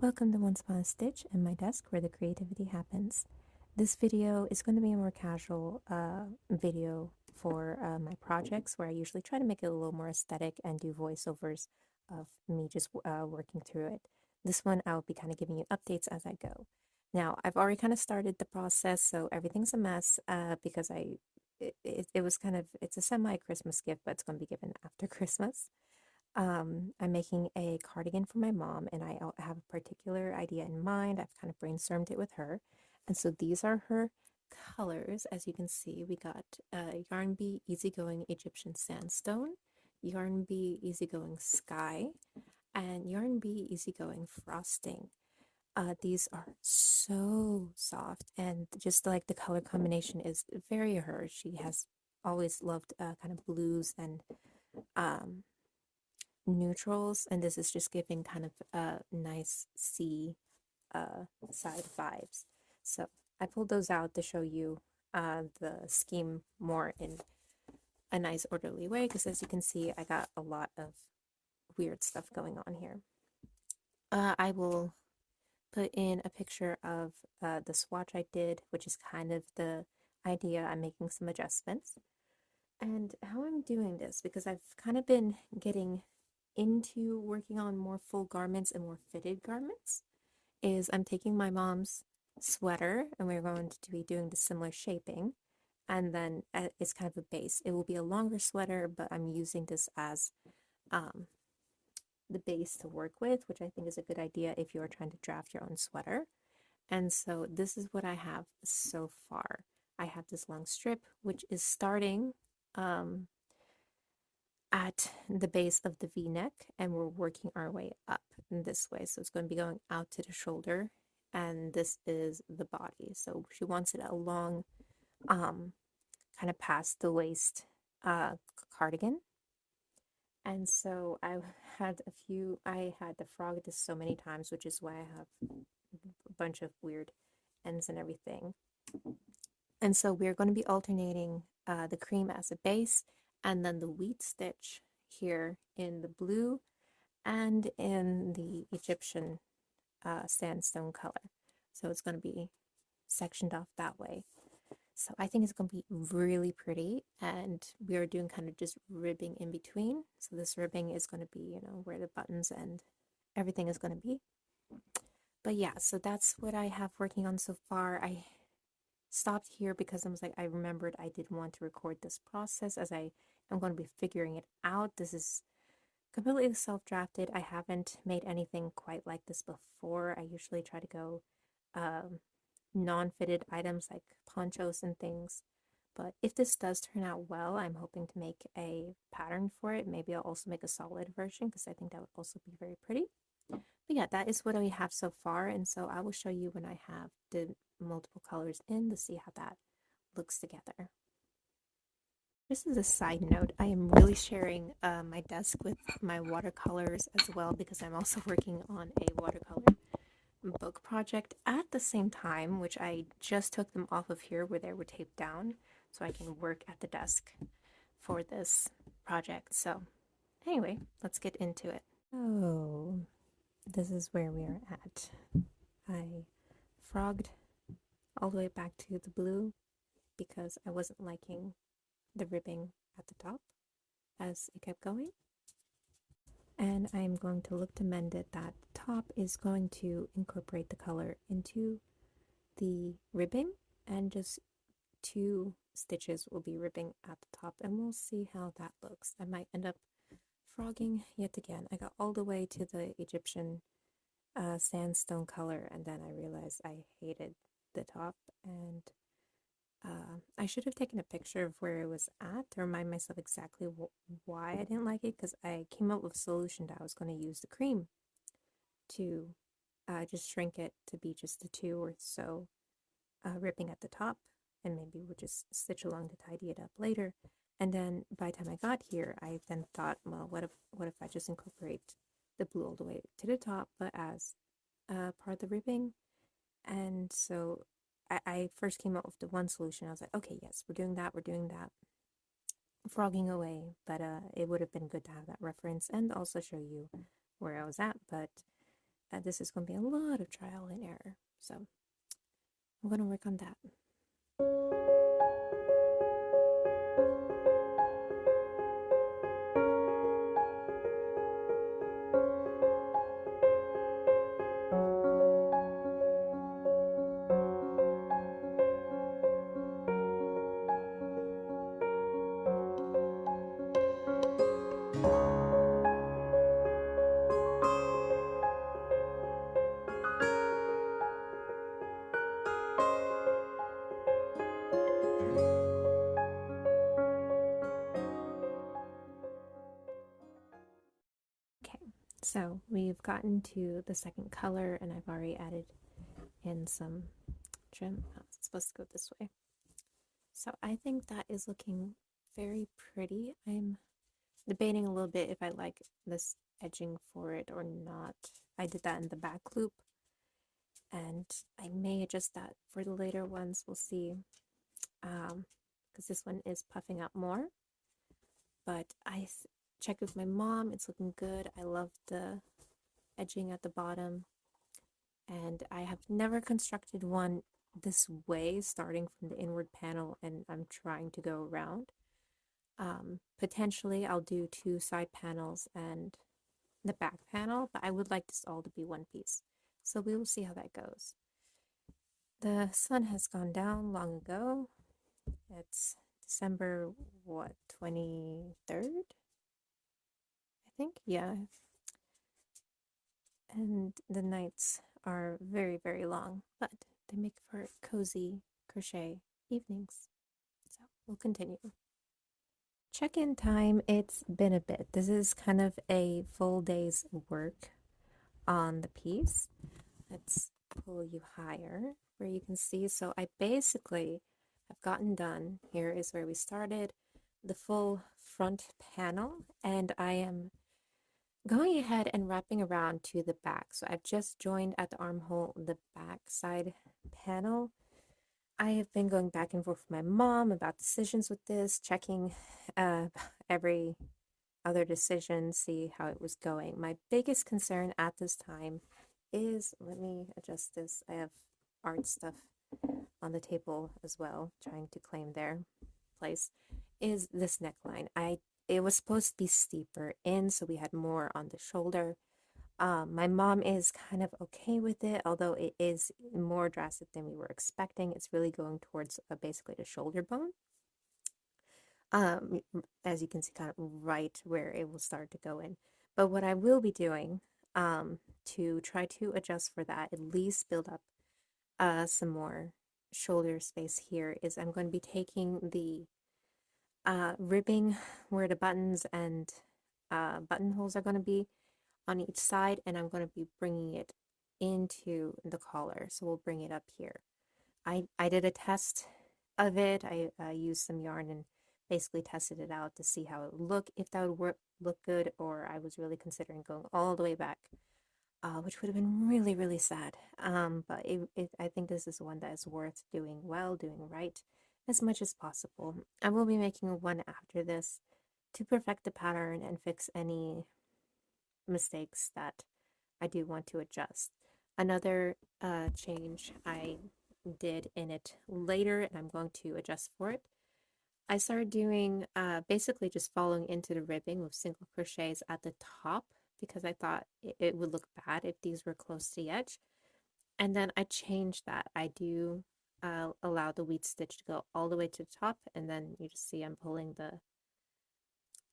Welcome to Once Upon a Stitch and my desk where the creativity happens. This video is going to be a more casual video for my projects where I usually try to make it a little more aesthetic and do voiceovers of me just working through it. This one I'll be kind of giving you updates as I go. Now, I've already kind of started the process, so everything's a mess because it was kind of, it's a semi-Christmas gift, but it's going to be given after Christmas. I'm making a cardigan for my mom, and I have a particular idea in mind. I've kind of brainstormed it with her. And so these are her colors. As you can see, we got Yarn Bee Easygoing Egyptian Sandstone, Yarn Bee Easygoing Sky, and Yarn Bee Easygoing Frosting. These are so soft, and just like the color combination is very her. She has always loved kind of blues and neutrals, and this is just giving kind of nice sea side vibes. So I pulled those out to show you the scheme more in a nice orderly way, because as you can see, I got a lot of weird stuff going on here. I will put in a picture of the swatch I did, which is kind of the idea. I'm making some adjustments. And how I'm doing this, because I've kind of been getting into working on more full garments and more fitted garments, is I'm taking my mom's sweater and we're going to be doing the similar shaping, and then it's kind of a base. It will be a longer sweater, but I'm using this as the base to work with, which I think is a good idea if you're trying to draft your own sweater. And so this is what I have so far. I have this long strip, which is starting at the base of the V-neck, and we're working our way up in this way. So it's going to be going out to the shoulder, and this is the body. So she wants it along kind of past the waist cardigan. And so I had the frog this so many times, which is why I have a bunch of weird ends and everything. And so we're going to be alternating the cream as a base, and then the wheat stitch here in the blue and in the Egyptian sandstone color. So it's going to be sectioned off that way. So I think it's going to be really pretty, and we are doing kind of just ribbing in between. So this ribbing is going to be, you know, where the buttons and everything is going to be. But yeah, so that's what I have working on so far. I stopped here because I was like, I remembered I didn't want to record this process as I am going to be figuring it out. This is completely self-drafted. I haven't made anything quite like this before. I usually try to go non-fitted items like ponchos and things. But if this does turn out well, I'm hoping to make a pattern for it. Maybe I'll also make a solid version because I think that would also be very pretty. But yeah, that is what we have so far, and so I will show you when I have the multiple colors in to see how that looks together. This is a side note. I am really sharing my desk with my watercolors as well, because I'm also working on a watercolor book project at the same time, which I just took them off of here where they were taped down so I can work at the desk for this project. So anyway, let's get into it. Oh, this is where we are at. I frogged all the way back to the blue because I wasn't liking the ribbing at the top as it kept going. And I'm going to look to mend it. That top is going to incorporate the color into the ribbing, and just 2 stitches will be ribbing at the top, and we'll see how that looks. I might end up frogging yet again. I got all the way to the Egyptian sandstone color, and then I realized I hated the top, and I should have taken a picture of where it was at to remind myself exactly why I didn't like it, because I came up with a solution that I was going to use the cream to just shrink it to be just the 2 or so ripping at the top, and maybe we'll just stitch along to tidy it up later. And then by the time I got here, I then thought, well, what if I just incorporate the blue all the way to the top, but as part of the ribbing? And so I first came up with the one solution. I was like, okay, yes, we're doing that, frogging away. But it would have been good to have that reference and also show you where I was at. But this is going to be a lot of trial and error. So I'm going to work on that. Okay, so we've gotten to the second color and I've already added in some trim. Oh, it's supposed to go this way. So I think that is looking very pretty. I'm debating a little bit if I like this edging for it or not. I did that in the back loop and I may adjust that for the later ones. We'll see. Because this one is puffing out more. But I checked with my mom. It's looking good. I love the edging at the bottom. And I have never constructed one this way, starting from the inward panel, and I'm trying to go around. Potentially, I'll do 2 side panels and the back panel, but I would like this all to be one piece. So we will see how that goes. The sun has gone down long ago. It's December, what, 23rd? I think, yeah. And the nights are very, very long, but they make for cozy crochet evenings. So we'll continue. Check-in time, it's been a bit. This is kind of a full day's work on the piece. Let's pull you higher where you can see. So I basically have gotten done. Here is where we started, the full front panel, and I am going ahead and wrapping around to the back. So I've just joined at the armhole the back side panel. I have been going back and forth with my mom about decisions with this, checking every other decision, see how it was going. My biggest concern at this time is, let me adjust this, I have art stuff on the table as well, trying to claim their place, is this neckline. It was supposed to be steeper in, so we had more on the shoulder. My mom is kind of okay with it, although it is more drastic than we were expecting. It's really going towards basically the shoulder bone. As you can see, kind of right where it will start to go in. But what I will be doing to try to adjust for that, at least build up some more shoulder space here, is I'm going to be taking the ribbing where the buttons and buttonholes are going to be on each side, and I'm going to be bringing it into the collar. So we'll bring it up here. I did a test of it. I used some yarn and basically tested it out to see how it would look, if that would look good, or I was really considering going all the way back, which would have been really, really sad. But I think this is one that is worth doing well, doing right, as much as possible. I will be making one after this to perfect the pattern and fix any mistakes that I do want to adjust. Another change I did in it later, and I'm going to adjust for it. I started doing basically just following into the ribbing with single crochets at the top because I thought it would look bad if these were close to the edge. And then I changed that. I do allow the wheat stitch to go all the way to the top, and then you just see I'm pulling the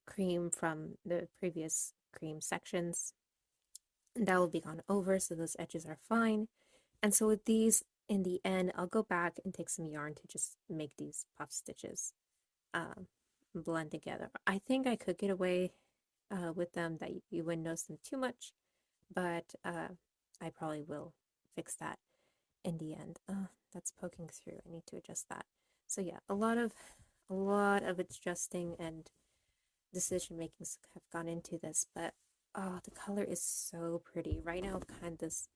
cream from the previous cream sections. And that will be gone over, so those edges are fine. And so with these, in the end, I'll go back and take some yarn to just make these puff stitches blend together. I think I could get away with them that you wouldn't notice them too much, but I probably will fix that in the end. That's poking through. I need to adjust that. So yeah, a lot of adjusting and decision makings have gone into this, but oh, the color is so pretty. Right now, kind of this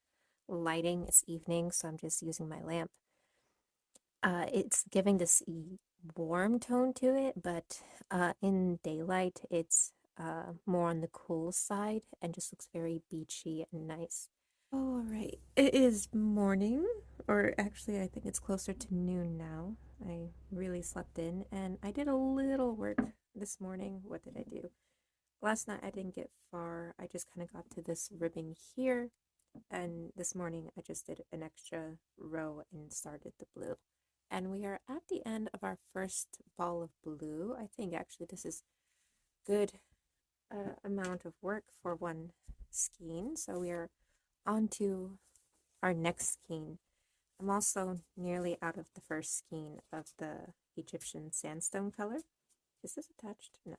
lighting, it's evening, so I'm just using my lamp. It's giving this warm tone to it, but in daylight, it's more on the cool side and just looks very beachy and nice. All right, it is morning, or actually, I think it's closer to noon now. I really slept in and I did a little work this morning. What did I do? Last night I didn't get far. I just kind of got to this ribbing here, and this morning I just did an extra row and started the blue. And we are at the end of our first ball of blue. I think actually this is good amount of work for one skein. So we are on to our next skein. I'm also nearly out of the first skein of the Egyptian sandstone color. Is this attached? No.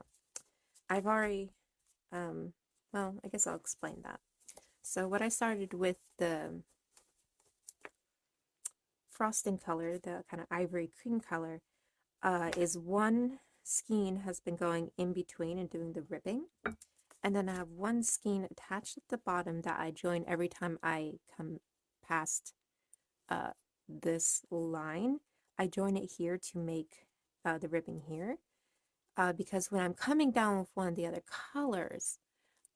I've already, well, I guess I'll explain that. So what I started with the frosting color, the kind of ivory cream color, is one skein has been going in between and doing the ribbing. And then I have one skein attached at the bottom that I join every time I come past this line. I join it here to make the ribbing here. Because when I'm coming down with one of the other colors,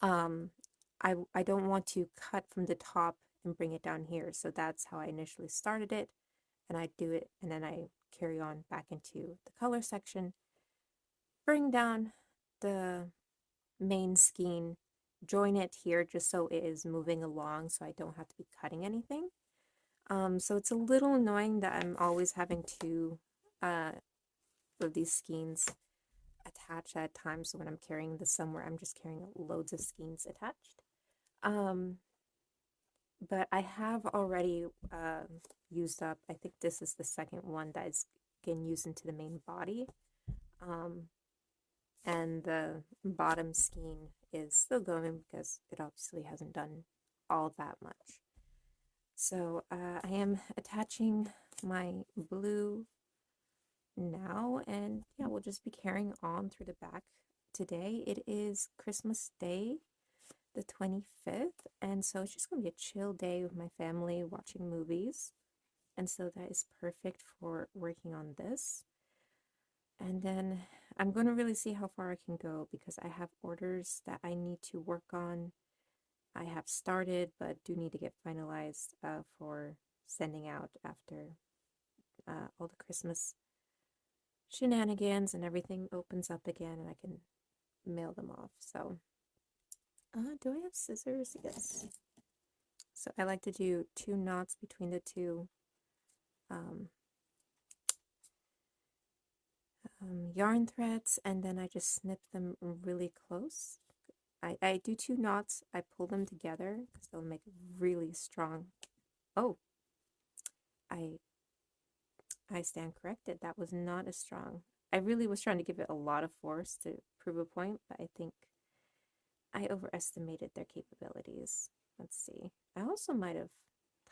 I don't want to cut from the top and bring it down here. So that's how I initially started it. And I do it, and then I carry on back into the color section, bring down the main skein, join it here just so it is moving along so I don't have to be cutting anything. So it's a little annoying that I'm always having to of these skeins attached at times. So when I'm carrying this somewhere, I'm just carrying loads of skeins attached. But I have already used up, I think this is the second one that is getting used into the main body. And the bottom skein is still going because it obviously hasn't done all that much. So I am attaching my blue now, and yeah, we'll just be carrying on through the back today. It is Christmas Day, the 25th, and so it's just going to be a chill day with my family watching movies, and so that is perfect for working on this. And then I'm going to really see how far I can go because I have orders that I need to work on. I have started but do need to get finalized for sending out after all the Christmas shenanigans and everything opens up again and I can mail them off. So do I have scissors? Yes. So I like to do 2 knots between the two yarn threads, and then I just snip them really close. I do 2 knots, I pull them together because they'll make really strong. Oh, I stand corrected. That was not as strong. I really was trying to give it a lot of force to prove a point, but I think I overestimated their capabilities. Let's see. I also might have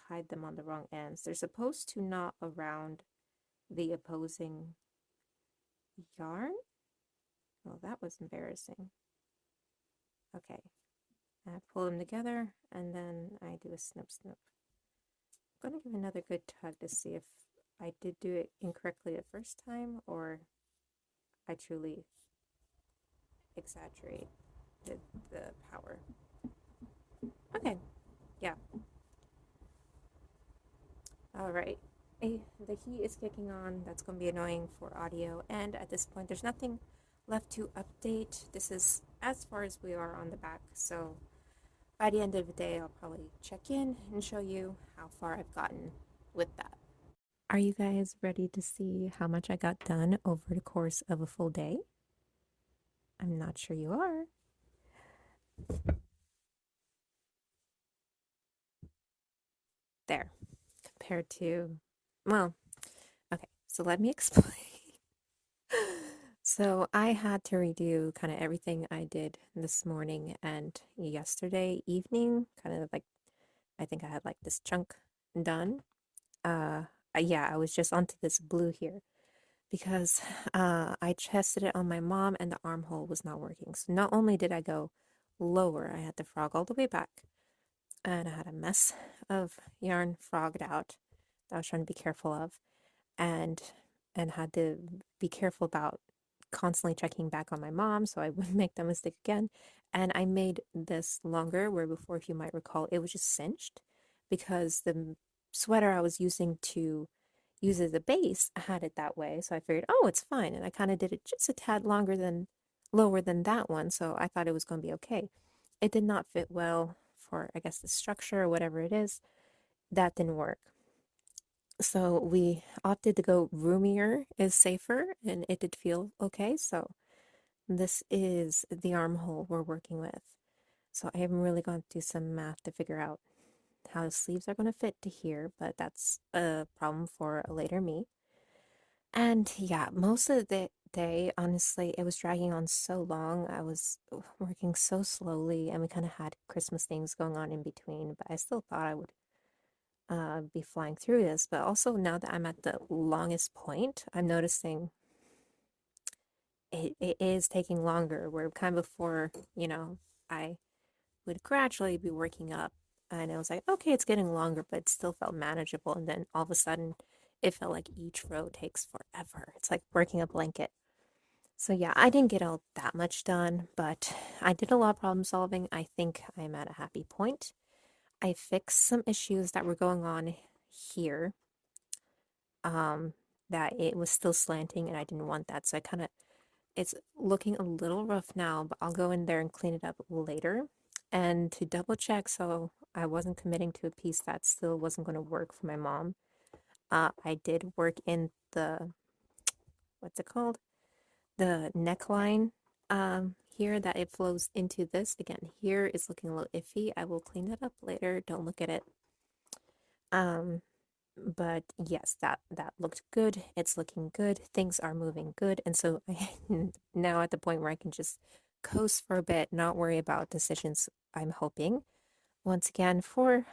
tied them on the wrong ends. They're supposed to knot around the opposing yarn. Oh, that was embarrassing. Okay. I pull them together and then I do a snip snip. I'm going to give another good tug to see if I did do it incorrectly the first time or I truly exaggerate the power. Okay, yeah. All right. The heat is kicking on. That's going to be annoying for audio. And at this point, there's nothing left to update. This is as far as we are on the back. So by the end of the day, I'll probably check in and show you how far I've gotten with that. Are you guys ready to see how much I got done over the course of a full day? I'm not sure you are. There, compared to, well, okay, so let me explain. So I had to redo kind of everything I did this morning and yesterday evening, kind of like, I think I had like this chunk done. Yeah, I was just onto this blue here because I tested it on my mom and the armhole was not working. So not only did I go lower, I had to frog all the way back and I had a mess of yarn frogged out that I was trying to be careful of and had to be careful about constantly checking back on my mom so I wouldn't make that mistake again. And I made this longer where before, if you might recall, it was just cinched. because the sweater I was using to use as a base had it that way. So I figured, oh, it's fine. And I kind of did it just a tad lower than that one. So I thought it was going to be okay. It did not fit well for, I guess, the structure or whatever it is. That didn't work. So we opted to go roomier is safer, and it did feel okay. So this is the armhole we're working with. So I haven't really gone through some math to figure out how the sleeves are going to fit to here, but that's a problem for a later me. And yeah, most of the day, honestly, it was dragging on so long. I was working so slowly, and we kind of had Christmas things going on in between, but I still thought I would be flying through this. But also, now that I'm at the longest point, I'm noticing it is taking longer. We're kind of before, I would gradually be working up. And I was like, okay, it's getting longer, but it still felt manageable. And then all of a sudden, it felt like each row takes forever. It's like working a blanket. So yeah, I didn't get all that much done, but I did a lot of problem solving. I think I'm at a happy point. I fixed some issues that were going on here. Um, that it was still slanting and I didn't want that. So I kind of it's looking a little rough now, but I'll go in there and clean it up later. And to double check, so I wasn't committing to a piece that still wasn't going to work for my mom. I did work in the, what's it called? The neckline here that it flows into this. Again, here is looking a little iffy. I will clean that up later. Don't look at it. Um, but yes, that looked good. It's looking good. Things are moving good, and so I now at the point where I can just coast for a bit, not worry about decisions. I'm hoping once again for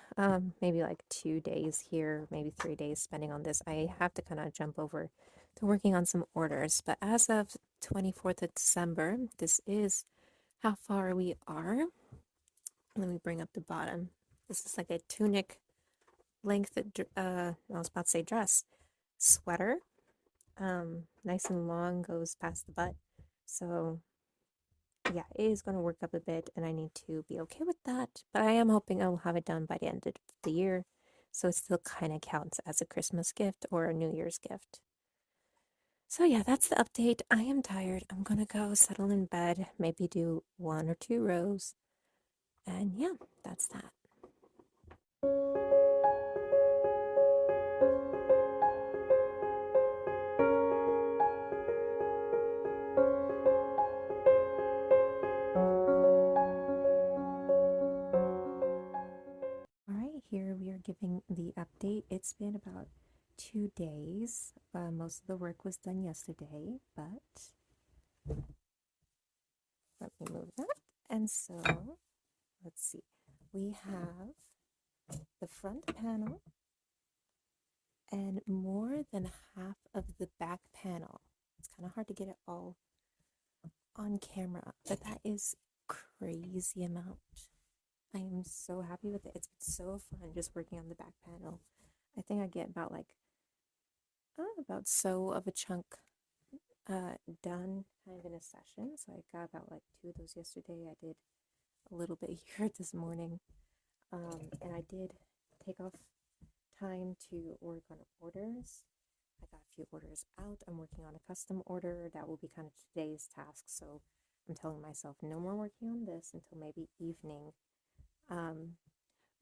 maybe like 2 days here, maybe 3 days spending on this. I have to kind of jump over to working on some orders, but as of 24th of December, this is how far we are. Let me bring up the bottom. This is like a tunic length, I was about to say dress, sweater. Nice and long, goes past the butt. So yeah, it is going to work up a bit, and I need to be okay with that. But I am hoping I will have it done by the end of the year, so it still kind of counts as a Christmas gift or a New Year's gift. So yeah, that's the update. I am tired. I'm gonna go settle in bed, maybe do 1 or 2 rows, and yeah, that's that. All right, here we are giving the update. It's been about 2 days. Most of the work was done yesterday, but let me move that. And so, let's see. We have the front panel and more than half of the back panel. It's kind of hard to get it all on camera, but that is crazy amount. I am so happy with it. It's been so fun just working on the back panel. I think I get about so of a chunk done kind of in a session. So I got about like 2 of those yesterday. I did a little bit here this morning. And I did take off time to work on orders. I got a few orders out. I'm working on a custom order that will be kind of today's task. So I'm telling myself no more working on this until maybe evening,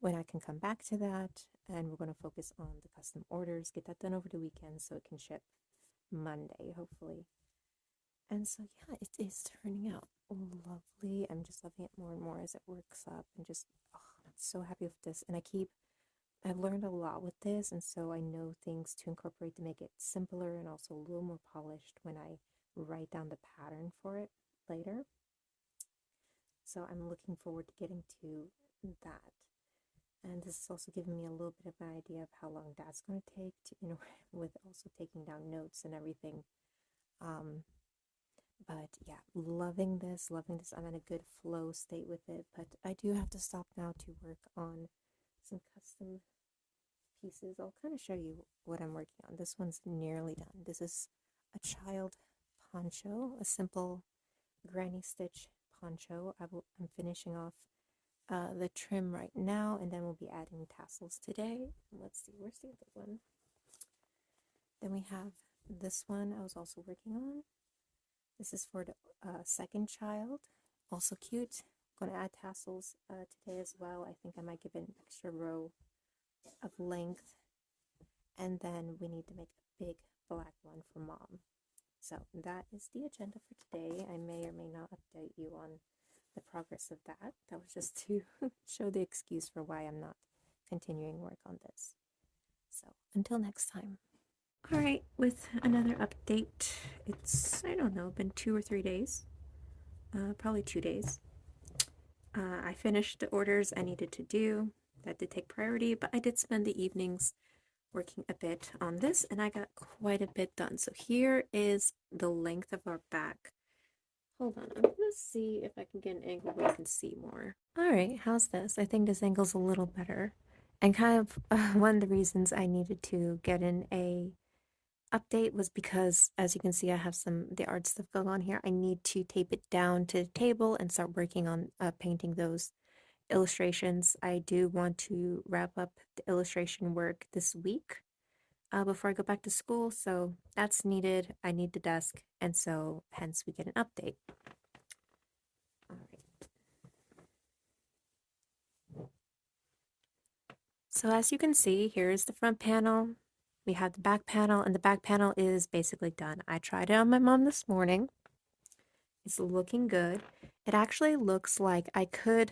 when I can come back to that. And we're going to focus on the custom orders, get that done over the weekend so it can ship Monday, hopefully. And so, yeah, it is turning out lovely. I'm just loving it more and more as it works up, and just, oh, I'm so happy with this. And I've learned a lot with this, and so I know things to incorporate to make it simpler and also a little more polished when I write down the pattern for it later. So I'm looking forward to getting to that. And this is also giving me a little bit of an idea of how long that's going to take to, with also taking down notes and everything. But yeah, loving this, loving this. I'm in a good flow state with it, but I do have to stop now to work on some custom pieces. I'll kind of show you what I'm working on. This one's nearly done. This is a child poncho, a simple granny stitch poncho. I'm finishing off the trim right now, and then we'll be adding tassels today. Let's see, where's the other one? Then we have this one I was also working on. This is for the second child. Also cute. I'm going to add tassels today as well. I think I might give it an extra row of length. And then we need to make a big black one for mom. So that is the agenda for today. I may or may not update you on the progress of that. That was just to show the excuse for why I'm not continuing work on this. So until next time. All right, with another update. It's, I don't know, been 2 or 3 days. Probably 2 days. I finished the orders I needed to do. That did take priority, but I did spend the evenings working a bit on this, and I got quite a bit done. So here is the length of our back. Hold on, I'm gonna see if I can get an angle where you can see more. All right, how's this? I think this angle's a little better. And kind of one of the reasons I needed to get in a update was because, as you can see, I have the art stuff going on here. I need to tape it down to the table and start working on painting those illustrations. I do want to wrap up the illustration work this week before I go back to school, so that's needed. I need the desk, and so hence we get an update. All right. So as you can see, here's the front panel. We have the back panel, and the back panel is basically done. I tried it on my mom this morning. It's looking good. It actually looks like I could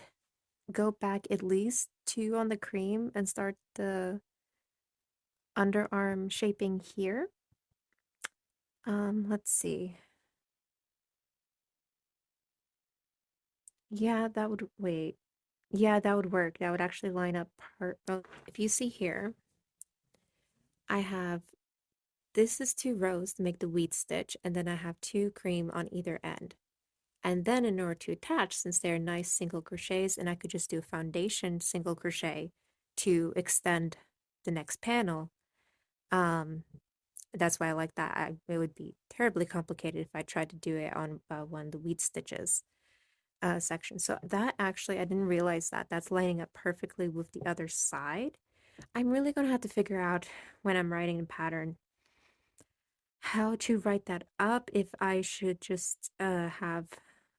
go back at least 2 on the cream and start the underarm shaping here. Let's see. Yeah, that would, wait. Yeah, that would work. That would actually line up if you see here, I have, this is 2 rows to make the wheat stitch, and then I have 2 cream on either end. And then in order to attach, since they're nice single crochets, and I could just do a foundation single crochet to extend the next panel, that's why I like that. It would be terribly complicated if I tried to do it on one of the wheat stitches section. So that actually, I didn't realize that. That's lining up perfectly with the other side. I'm really going to have to figure out when I'm writing a pattern how to write that up. If I should just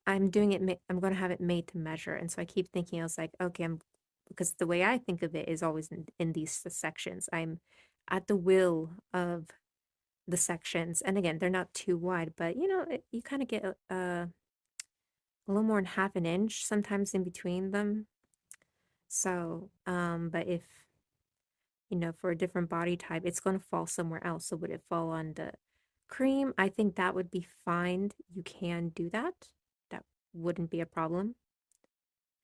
I'm doing it, I'm going to have it made to measure. And so I keep thinking, I was like, okay, because the way I think of it is always in these sections. I'm at the will of the sections. And again, they're not too wide, but you know, you kind of get a little more than half an inch sometimes in between them. So, but if, you know, for a different body type, it's going to fall somewhere else. So would it fall on the cream? I think that would be fine. You can do that. That wouldn't be a problem.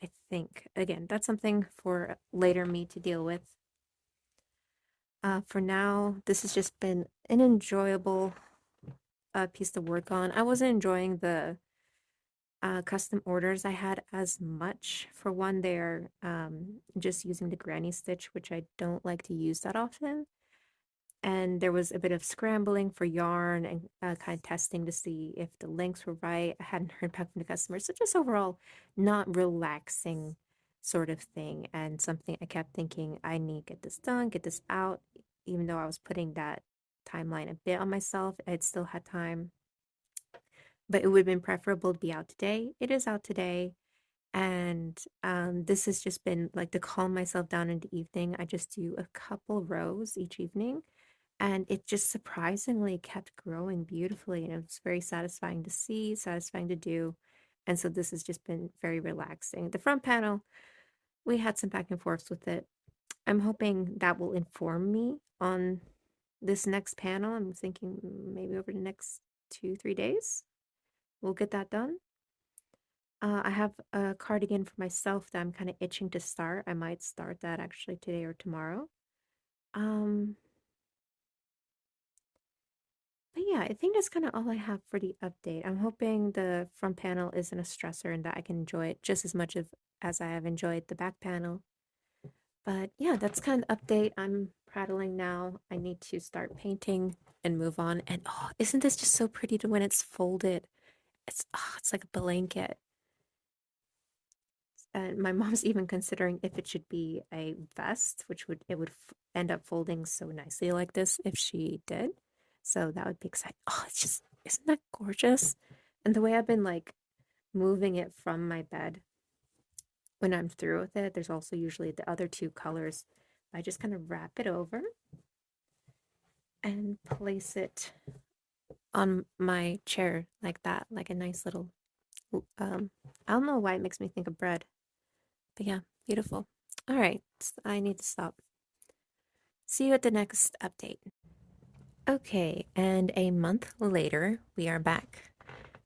I think, again, that's something for later me to deal with. For now, this has just been an enjoyable piece to work on. I wasn't enjoying the custom orders I had as much. For one, they're just using the granny stitch, which I don't like to use that often. And there was a bit of scrambling for yarn and kind of testing to see if the lengths were right. I hadn't heard back from the customers. So just overall, not relaxing sort of thing. And something I kept thinking, I need to get this done, get this out. Even though I was putting that timeline a bit on myself, I'd still had time. But it would have been preferable to be out today. It is out today. And this has just been like to calm myself down in the evening. I just do a couple rows each evening, and it just surprisingly kept growing beautifully. And it was very satisfying to see, satisfying to do. And so this has just been very relaxing. The front panel, we had some back and forths with it. I'm hoping that will inform me on this next panel. I'm thinking maybe over the next 2-3 days, we'll get that done. I have a cardigan for myself that I'm kind of itching to start. I might start that actually today or tomorrow. But yeah, I think that's kind of all I have for the update. I'm hoping the front panel isn't a stressor and that I can enjoy it just as much as I have enjoyed the back panel. But yeah, that's kind of the update. I'm prattling now. I need to start painting and move on. And oh, isn't this just so pretty to when it's folded? It's like a blanket. And my mom's even considering if it should be a vest, which would end up folding so nicely like this if she did. So that would be exciting. Oh, it's just isn't that gorgeous? And the way I've been like moving it from my bed when I'm through with it, there's also usually the other two colors. I just kind of wrap it over and place it on my chair like that, like a nice little I don't know why it makes me think of bread. But yeah, beautiful. All right, I need to stop. See you at the next update. Okay, and a month later, we are back.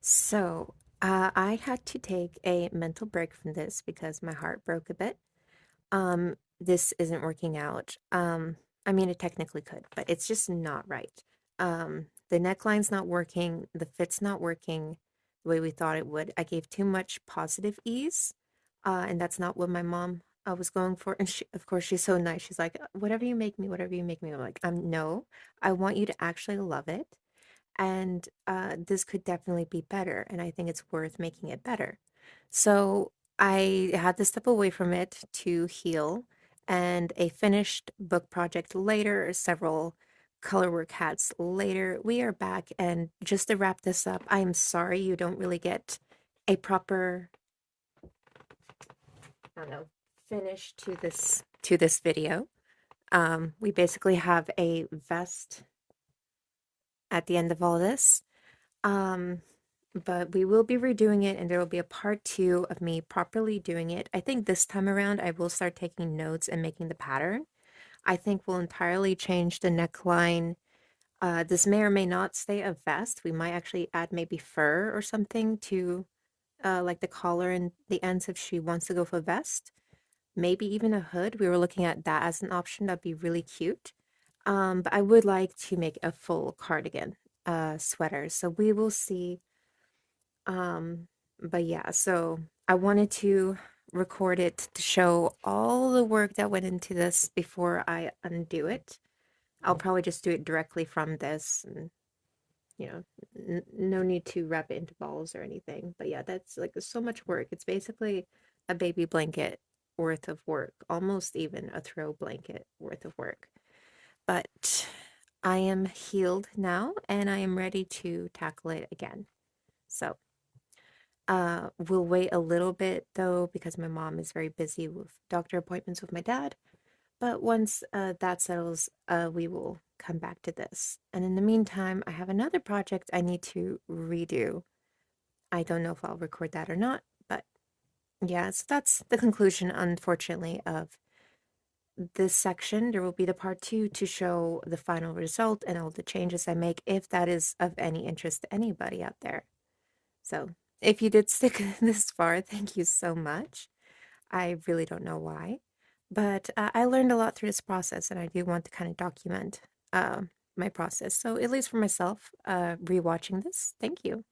So, I had to take a mental break from this because my heart broke a bit. This isn't working out. I mean, it technically could, but it's just not right. The neckline's not working, the fit's not working the way we thought it would. I gave too much positive ease, and that's not what my mom was going for. And she, of course, she's so nice. She's like, whatever you make me, whatever you make me. I'm like, no, I want you to actually love it. And this could definitely be better. And I think it's worth making it better. So I had to step away from it to heal. And a finished book project later, several colorwork hats later, we are back. And just to wrap this up, I am sorry you don't really get a proper, I don't know, finish to this video. We basically have a vest at the end of all this. Um, but we will be redoing it, and there will be a part two of me properly doing it. I think this time around I will start taking notes and making the pattern. I think we'll entirely change the neckline. This may or may not stay a vest. We might actually add maybe fur or something to like the collar and the ends if she wants to go for a vest. Maybe even a hood. We were looking at that as an option. That'd be really cute. But I would like to make a full cardigan sweater. So we will see. But yeah, so I wanted to record it to show all the work that went into this before I undo it. I'll probably just do it directly from this and you know, no need to wrap it into balls or anything. But yeah, that's like so much work. It's basically a baby blanket worth of work, almost even a throw blanket worth of work. But I am healed now and I am ready to tackle it again. So, we'll wait a little bit though because my mom is very busy with doctor appointments with my dad. But once that settles, we will come back to this. And in the meantime, I have another project I need to redo. I don't know if I'll record that or not, but yeah, so that's the conclusion, unfortunately, of this section. There will be the part two to show the final result and all the changes I make, if that is of any interest to anybody out there. So if you did stick this far, thank you so much. I really don't know why, but I learned a lot through this process, and I do want to kind of document my process. So at least for myself, rewatching this, thank you.